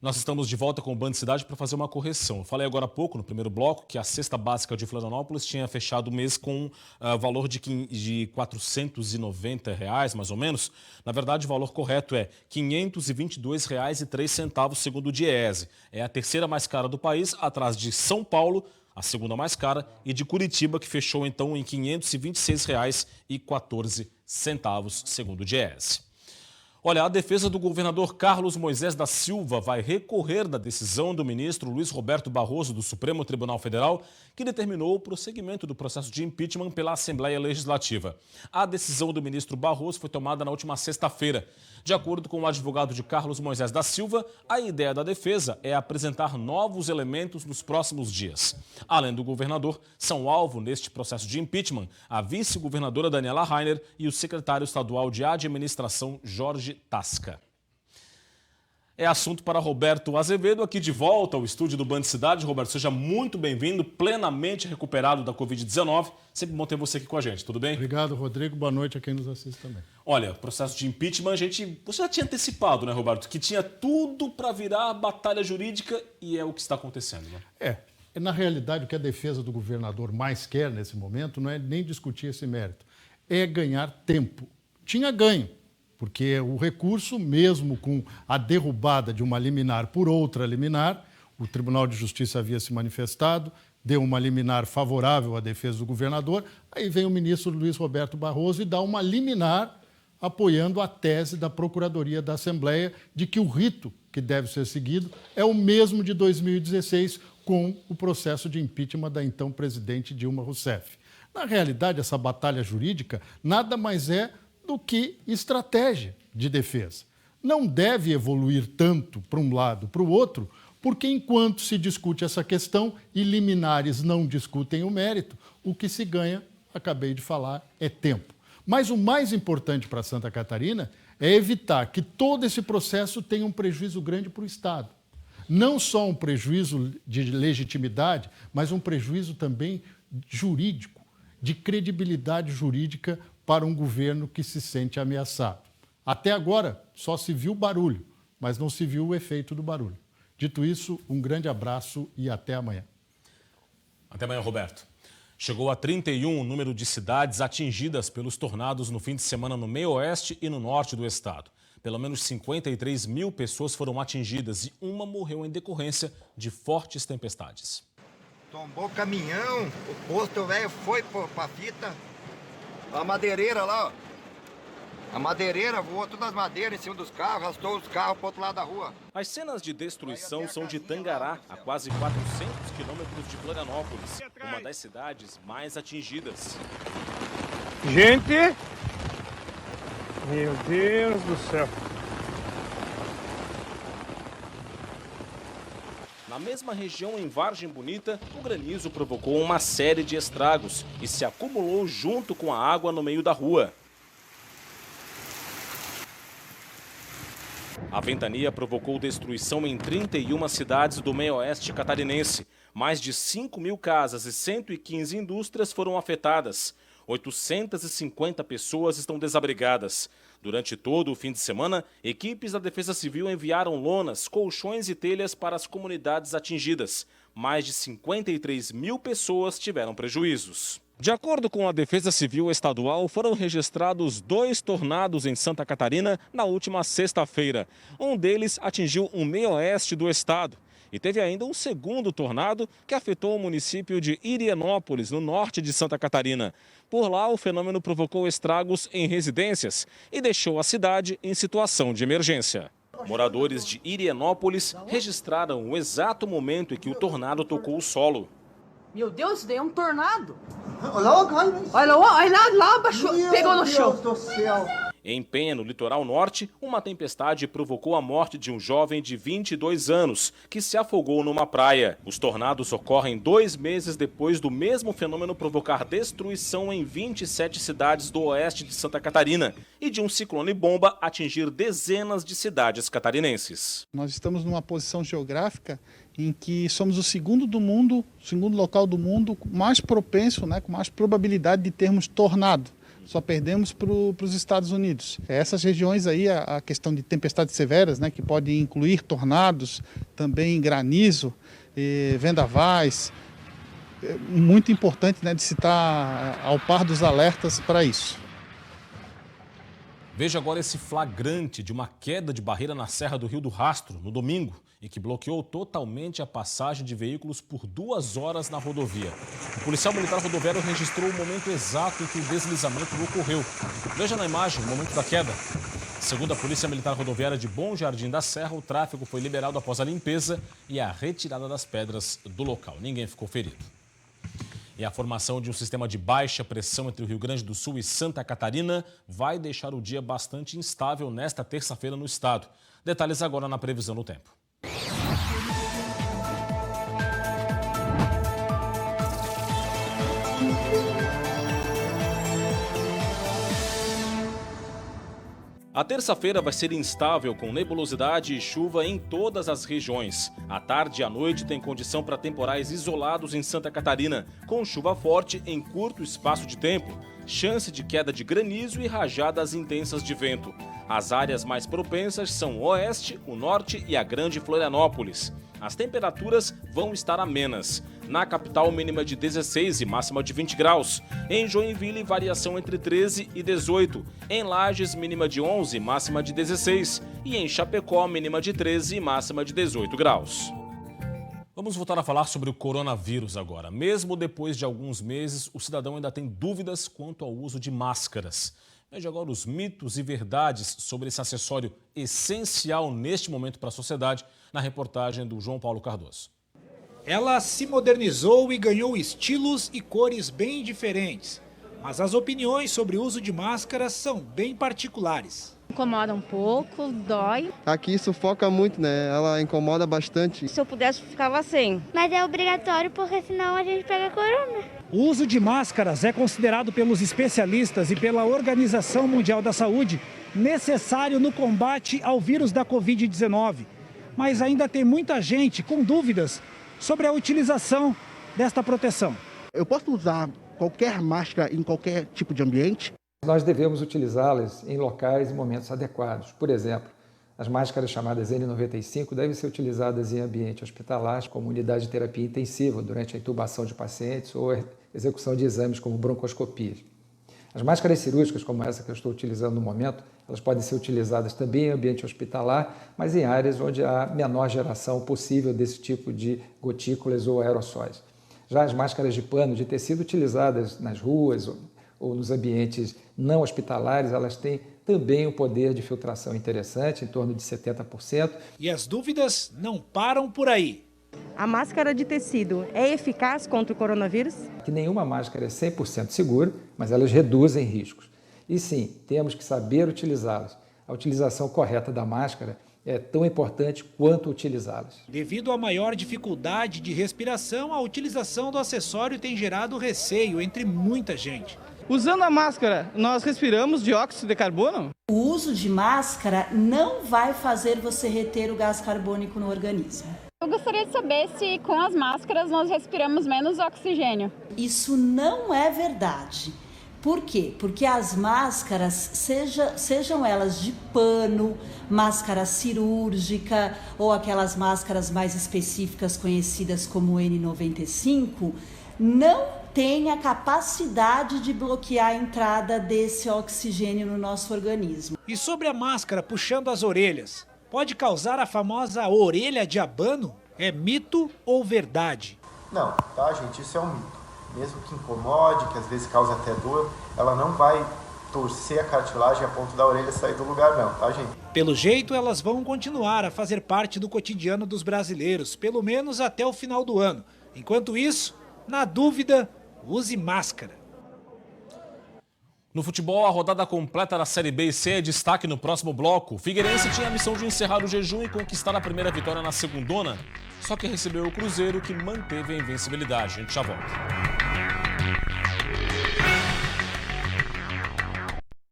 Nós estamos de volta com o Band Cidade para fazer uma correção. Eu falei agora há pouco, no primeiro bloco, que a cesta básica de Florianópolis tinha fechado o mês com valor de R$ 490, mais ou menos. Na verdade, o valor correto é R$ 522,03, segundo o Diese. É a terceira mais cara do país, atrás de São Paulo, a segunda mais cara, e de Curitiba, que fechou então em R$ 526,14, segundo o Diese. Olha, a defesa do governador Carlos Moisés da Silva vai recorrer da decisão do ministro Luiz Roberto Barroso do Supremo Tribunal Federal, que determinou o prosseguimento do processo de impeachment pela Assembleia Legislativa. A decisão do ministro Barroso foi tomada na última sexta-feira. De acordo com o advogado de Carlos Moisés da Silva, a ideia da defesa é apresentar novos elementos nos próximos dias. Além do governador, são alvo neste processo de impeachment a vice-governadora Daniela Rainer e o secretário estadual de administração Jorge Tasca. É assunto para Roberto Azevedo, aqui de volta ao estúdio do Band Cidade. Roberto, seja muito bem-vindo, plenamente recuperado da Covid-19. Sempre bom ter você aqui com a gente, tudo bem? Obrigado, Rodrigo. Boa noite a quem nos assiste também. Olha, processo de impeachment, você já tinha antecipado, né, Roberto, que tinha tudo para virar batalha jurídica e é o que está acontecendo, né? Na realidade, o que a defesa do governador mais quer nesse momento não é nem discutir esse mérito, é ganhar tempo. Tinha ganho, porque o recurso, mesmo com a derrubada de uma liminar por outra liminar, o Tribunal de Justiça havia se manifestado, deu uma liminar favorável à defesa do governador, aí vem o ministro Luiz Roberto Barroso e dá uma liminar apoiando a tese da Procuradoria da Assembleia de que o rito que deve ser seguido é o mesmo de 2016 com o processo de impeachment da então presidente Dilma Rousseff. Na realidade, essa batalha jurídica nada mais é do que estratégia de defesa. Não deve evoluir tanto para um lado para o outro, porque enquanto se discute essa questão e liminares não discutem o mérito, o que se ganha, acabei de falar, é tempo. Mas o mais importante para Santa Catarina é evitar que todo esse processo tenha um prejuízo grande para o Estado. Não só um prejuízo de legitimidade, mas um prejuízo também jurídico, de credibilidade jurídica para um governo que se sente ameaçado. Até agora, só se viu barulho, mas não se viu o efeito do barulho. Dito isso, um grande abraço e até amanhã. Até amanhã, Roberto. Chegou a 31 o número de cidades atingidas pelos tornados no fim de semana no meio-oeste e no norte do estado. Pelo menos 53 mil pessoas foram atingidas e uma morreu em decorrência de fortes tempestades. Tombou caminhão, o posto velho foi pra fita. A madeireira lá, ó. A madeireira voou todas as madeiras em cima dos carros, arrastou os carros pro outro lado da rua. As cenas de destruição são de Tangará, a quase 400 quilômetros de Florianópolis, uma das cidades mais atingidas. Gente! Meu Deus do céu! Na mesma região, em Vargem Bonita, o granizo provocou uma série de estragos e se acumulou junto com a água no meio da rua. A ventania provocou destruição em 31 cidades do meio-oeste catarinense. Mais de 5 mil casas e 115 indústrias foram afetadas. 850 pessoas estão desabrigadas. Durante todo o fim de semana, equipes da Defesa Civil enviaram lonas, colchões e telhas para as comunidades atingidas. Mais de 53 mil pessoas tiveram prejuízos. De acordo com a Defesa Civil Estadual, foram registrados 2 tornados em Santa Catarina na última sexta-feira. Um deles atingiu o meio-oeste do estado. E teve ainda um segundo tornado que afetou o município de Irienópolis, no norte de Santa Catarina. Por lá, o fenômeno provocou estragos em residências e deixou a cidade em situação de emergência. Moradores de Irienópolis registraram o exato momento em que o tornado tocou o solo. Meu Deus, isso daí é um tornado. Olha lá, baixou, pegou no chão. Meu Deus do céu. Em Penha, no litoral norte, uma tempestade provocou a morte de um jovem de 22 anos, que se afogou numa praia. Os tornados ocorrem 2 meses depois do mesmo fenômeno provocar destruição em 27 cidades do oeste de Santa Catarina e de um ciclone-bomba atingir dezenas de cidades catarinenses. Nós estamos numa posição geográfica em que somos o segundo do mundo, o segundo local do mundo mais propenso, com mais probabilidade de termos tornado. Só perdemos para os Estados Unidos. Essas regiões aí, a questão de tempestades severas, né, que pode incluir tornados, também granizo, vendavais, é muito importante, né, de se estar ao par dos alertas para isso. Veja agora esse flagrante de uma queda de barreira na Serra do Rio do Rastro, no domingo, e que bloqueou totalmente a passagem de veículos por 2 horas na rodovia. O policial militar rodoviário registrou o momento exato em que o deslizamento ocorreu. Veja na imagem o momento da queda. Segundo a Polícia Militar Rodoviária de Bom Jardim da Serra, o tráfego foi liberado após a limpeza e a retirada das pedras do local. Ninguém ficou ferido. E a formação de um sistema de baixa pressão entre o Rio Grande do Sul e Santa Catarina vai deixar o dia bastante instável nesta terça-feira no estado. Detalhes agora na previsão do tempo. A terça-feira vai ser instável, com nebulosidade e chuva em todas as regiões. À tarde e à noite tem condição para temporais isolados em Santa Catarina, com chuva forte em curto espaço de tempo, chance de queda de granizo e rajadas intensas de vento. As áreas mais propensas são o oeste, o norte e a Grande Florianópolis. As temperaturas vão estar amenas. Na capital, mínima de 16 e máxima de 20 graus. Em Joinville, variação entre 13 e 18. Em Lages, mínima de 11 e máxima de 16. E em Chapecó, mínima de 13 e máxima de 18 graus. Vamos voltar a falar sobre o coronavírus agora. Mesmo depois de alguns meses, o cidadão ainda tem dúvidas quanto ao uso de máscaras. Veja agora os mitos e verdades sobre esse acessório essencial neste momento para a sociedade, na reportagem do João Paulo Cardoso. Ela se modernizou e ganhou estilos e cores bem diferentes. Mas as opiniões sobre o uso de máscaras são bem particulares. Incomoda um pouco, dói. Aqui sufoca muito, né? Ela incomoda bastante. Se eu pudesse, ficava sem. Mas é obrigatório porque senão a gente pega corona. O uso de máscaras é considerado pelos especialistas e pela Organização Mundial da Saúde necessário no combate ao vírus da Covid-19. Mas ainda tem muita gente com dúvidas sobre a utilização desta proteção. Eu posso usar qualquer máscara em qualquer tipo de ambiente? Nós devemos utilizá-las em locais e momentos adequados. Por exemplo, as máscaras chamadas N95 devem ser utilizadas em ambiente hospitalar, como unidade de terapia intensiva, durante a intubação de pacientes ou a execução de exames como broncoscopias. As máscaras cirúrgicas, como essa que eu estou utilizando no momento, elas podem ser utilizadas também em ambiente hospitalar, mas em áreas onde há menor geração possível desse tipo de gotículas ou aerossóis. Já as máscaras de pano de tecido utilizadas nas ruas ou nos ambientes não hospitalares, elas têm também um poder de filtração interessante, em torno de 70%. E as dúvidas não param por aí. A máscara de tecido é eficaz contra o coronavírus? Que nenhuma máscara é 100% segura, mas elas reduzem riscos. E sim, temos que saber utilizá-las. A utilização correta da máscara é tão importante quanto utilizá-las. Devido à maior dificuldade de respiração, a utilização do acessório tem gerado receio entre muita gente. Usando a máscara, nós respiramos dióxido de carbono? O uso de máscara não vai fazer você reter o gás carbônico no organismo. Eu gostaria de saber se com as máscaras nós respiramos menos oxigênio. Isso não é verdade. Por quê? Porque as máscaras, sejam elas de pano, máscara cirúrgica ou aquelas máscaras mais específicas conhecidas como N95, não tem a capacidade de bloquear a entrada desse oxigênio no nosso organismo. E sobre a máscara puxando as orelhas, pode causar a famosa orelha de abano? É mito ou verdade? Não, tá, gente? Isso é um mito. Mesmo que incomode, que às vezes cause até dor, ela não vai torcer a cartilagem a ponto da orelha sair do lugar não, tá, gente? Pelo jeito, elas vão continuar a fazer parte do cotidiano dos brasileiros, pelo menos até o final do ano. Enquanto isso, na dúvida, use máscara. No futebol, a rodada completa da Série B e C é destaque no próximo bloco. O Figueirense tinha a missão de encerrar o jejum e conquistar a primeira vitória na segundona, só que recebeu o Cruzeiro, que manteve a invencibilidade. A gente já volta.